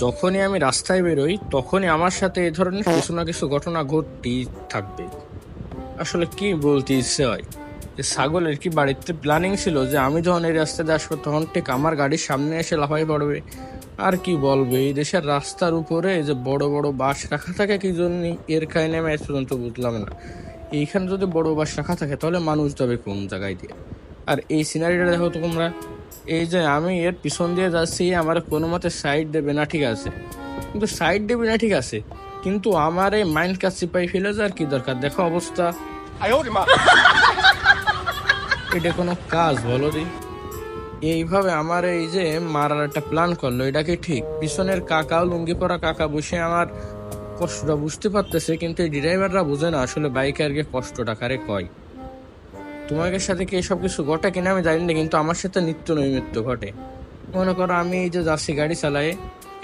যখনই আমি রাস্তায় বেরোই তখনই আমার সাথে এই ধরনের কিছু না কিছু ঘটনা ঘটতেই থাকবে। আসলে কি বলতে ইচ্ছে হয় যে ছাগলের কি বাড়িতে প্ল্যানিং ছিল যে আমি যখন এই রাস্তাতে আসবো তখন ঠিক আমার গাড়ির সামনে এসে লাফাই পড়বে। আর কি বলবে, এই দেশের রাস্তার উপরে এই যে বড় বড় বাস রাখা থাকে কি জন্য, এর কাহিনী আমি আজ পর্যন্ত বুঝলাম না। এইখানে যদি বড় বাস রাখা থাকে তাহলে মানুষ যাবে কোন জায়গায় দিয়ে? আর এই সিনারিটা দেখো তো তোমরা, এই যে আমি এর পিছন দিয়ে যাচ্ছি, আমার কোনো মতে সাইড দেবে না, ঠিক আছে, কিন্তু সাইড দেবে না ঠিক আছে, কিন্তু আমার এই মাইন্ড কাজ চিপাই ফেলে যাওয়ার কি দরকার? দেখো অবস্থা, এটা কোনো কাজ বলো দি? এইভাবে আমার এই যে মারার একটা প্ল্যান করলো, এটা কি ঠিক? পিছনের কাকাও লুঙ্গি পরা কাকা বসে আমার কষ্টটা বুঝতে পারতেছে, কিন্তু এই ড্রাইভাররা বোঝে না আসলে বাইকারকে কষ্টটা কারে কয়। তোমাদের সাথে কি এসব কিছু ঘটে কিনা আমি জানি না, কিন্তু আমার সাথে নিত্য নৈমিত্য ঘটে। মনে করো আমি এই যে যাচ্ছি গাড়ি চালাই,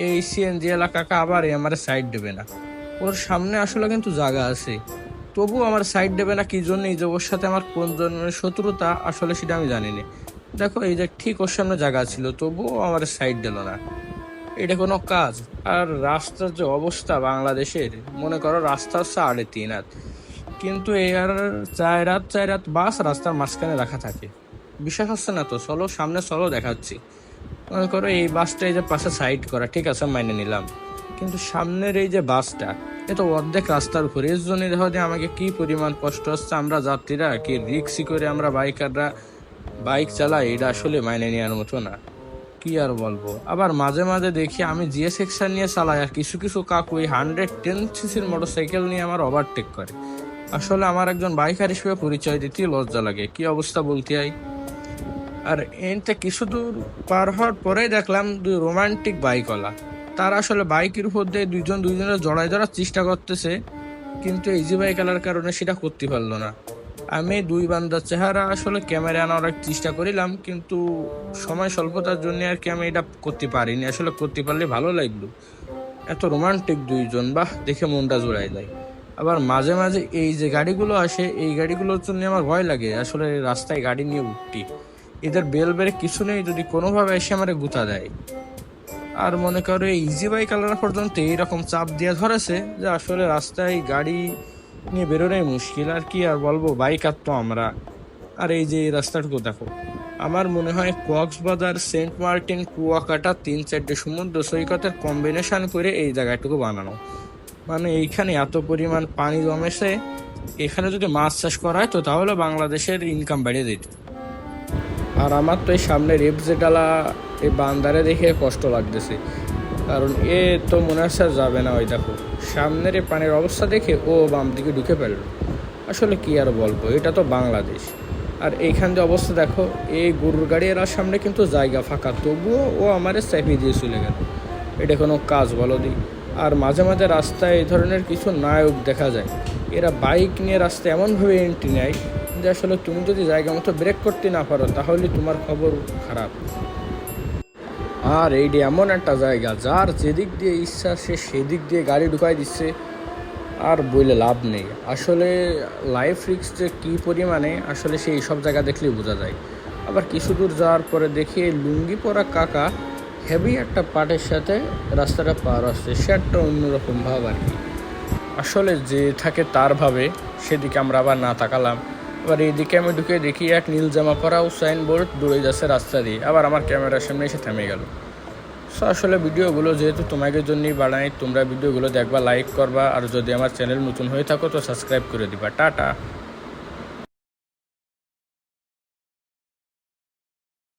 এই সিএনজি এলা কাকা আবার আমার সাইড দেবে না। ওর সামনে আসলে কিন্তু জায়গা আছে, তবুও আমার সাইড দেবে না কি জন্য? এই যে ওর সাথে আমার কোন ধরনের শত্রুতা আসলে সেটা আমি জানি না। দেখো এই যে ঠিক ওর সামনে জায়গা ছিল, তবুও আমার সাইড দিল না। এটা কোনো কাজ? আর রাস্তার যে অবস্থা বাংলাদেশের, মনে করো রাস্তা হচ্ছে 3.5 হাত, কিন্তু এই আর 4 রাত বাস রাস্তার মাঝখানে রাখা থাকে। বিশ্বাস হচ্ছে না তো? চলো সামনে চলো দেখাচ্ছি। মনে করো এই বাসটা এই যে পাশে সাইড করা, ঠিক আছে মাইনে নিলাম, কিন্তু সামনের এই যে বাসটা, এ তো অর্ধেক রাস্তার উপরে। এর জন্য দেখা যায় আমাকে কি পরিমাণ কষ্ট হচ্ছে। আমরা যাত্রীরা কি রিক্সি করে আমরা বাইকাররা বাইক চালাই, এটা আসলে মাইনে নেওয়ার মতো না। কি আর বলবো। আবার মাঝে মাঝে দেখি আমি জিএস সেকশন নিয়ে চালাই, আর কিছু কিছু কাকু এই 110cc মোটর সাইকেল নিয়ে আমার ওভারটেক করে। আসলে আমার একজন বাইকার হিসেবে পরিচয় দিতে লজ্জা লাগে। কি অবস্থা বলতে হয়। আর এনতে কিছু দূর পার হওয়ার পরেই দেখলাম দুই রোমান্টিক বাইকওয়ালা, তারা আসলে বাইকের উপর দিয়ে দুইজন দুইজনের জড়াই ধরার চেষ্টা করতেছে, কিন্তু ইজি বাইক আলার কারণে সেটা করতে পারলো না। আমি দুই বান্দার চেহারা আসলে ক্যামেরা আনার চেষ্টা করিলাম, কিন্তু সময় স্বল্পতার জন্য আর কি আমি এটা করতে পারিনি। আসলে করতে পারলে ভালো লাগলো। এত রোমান্টিক দুইজন, বাহ, দেখে মনটা জোড়ায় যায়। আবার মাঝে মাঝে এই যে গাড়িগুলো আসে, এই গাড়িগুলোর জন্য আমার ভয় লাগে আসলে রাস্তায় গাড়ি নিয়ে উঠতি। এদের বেল বেড়ে কিছু নেই, যদি কোনোভাবে এসে আমার গুতা দেয়। আর মনে করো এই ইজি বাইক আলাদা পর্যন্ত এইরকম চাপ দিয়ে ধরেছে যে আসলে রাস্তায় গাড়ি নিয়ে বেরোনোই মুশকিল। আর কি আর বলবো, বাইকার তো আমরা। আর এই যে এই রাস্তাটুকু দেখো, আমার মনে হয় কক্সবাজার, সেন্ট মার্টিন, কুয়াকাটা 3-4টে সমুদ্র সৈকতের কম্বিনেশন করে এই জায়গাটুকু বানানো। মানে এইখানে এত পরিমাণ পানি জমেছে, এখানে যদি মাছ চাষ করা হয় তো তাহলে বাংলাদেশের ইনকাম বেড়ে যেত। আর আমার তো এই সামনের ডালা এই বান্দারে দেখে কষ্ট লাগতেছে, কারণ এ তো মনে হচ্ছে আর যাবে না। ওই দেখো সামনের এই পানির অবস্থা দেখে ও বাম দিকে ঢুকে ফেলল। আসলে কি আর বলবো, এটা তো বাংলাদেশ। আর এইখান দিয়ে অবস্থা দেখো, এই গরুর গাড়ি এর সামনে কিন্তু জায়গা ফাঁকা, তবুও ও আমারে চাপিয়ে দিয়ে চলে গেল। এটা কোনো কাজ বলো দি? আর মাঝে মাঝে রাস্তায় এই ধরনের কিছু নায়ক দেখা যায়, এরা বাইক নিয়ে রাস্তায় এমনভাবে এন্ট্রি নেয় যে আসলে তুমি যদি জায়গা মতো ব্রেক করতে না পারো তাহলে তোমার খবর খারাপ। আর এইটি এমন একটা জায়গা, যার যেদিক দিয়ে ইচ্ছা সে সেদিক দিয়ে গাড়ি ঢুকাই দিচ্ছে, আর বলে লাভ নেই। আসলে লাইফ রিস্ক যে কী পরিমাণে আসলে সেই সব জায়গা দেখলেই বোঝা যায়। আবার কিছু দূর যাওয়ার পরে দেখি লুঙ্গি পরা কাকা হেভি একটা পাটের সাথে রাস্তাটা পার আসছে, সে একটা অন্যরকম ভাব আর কি। আসলে যে থাকে তার ভাবে, সেদিকে আমরা আবার না তাকালাম। আবার এইদিকে আমি ঢুকে দেখি এক নীল জামা পরা উসাইন বোল্ট দৌড়ে যাচ্ছে রাস্তা দিয়ে, আবার আমার ক্যামেরার সামনে এসে থেমে গেল। সো আসলে ভিডিওগুলো যেহেতু তোমাদের জন্যই বানাই, তোমরা ভিডিওগুলো দেখবা, লাইক করবা, আর যদি আমার চ্যানেল নতুন হয়ে থাকো তো সাবস্ক্রাইব করে দিবা। টাটা।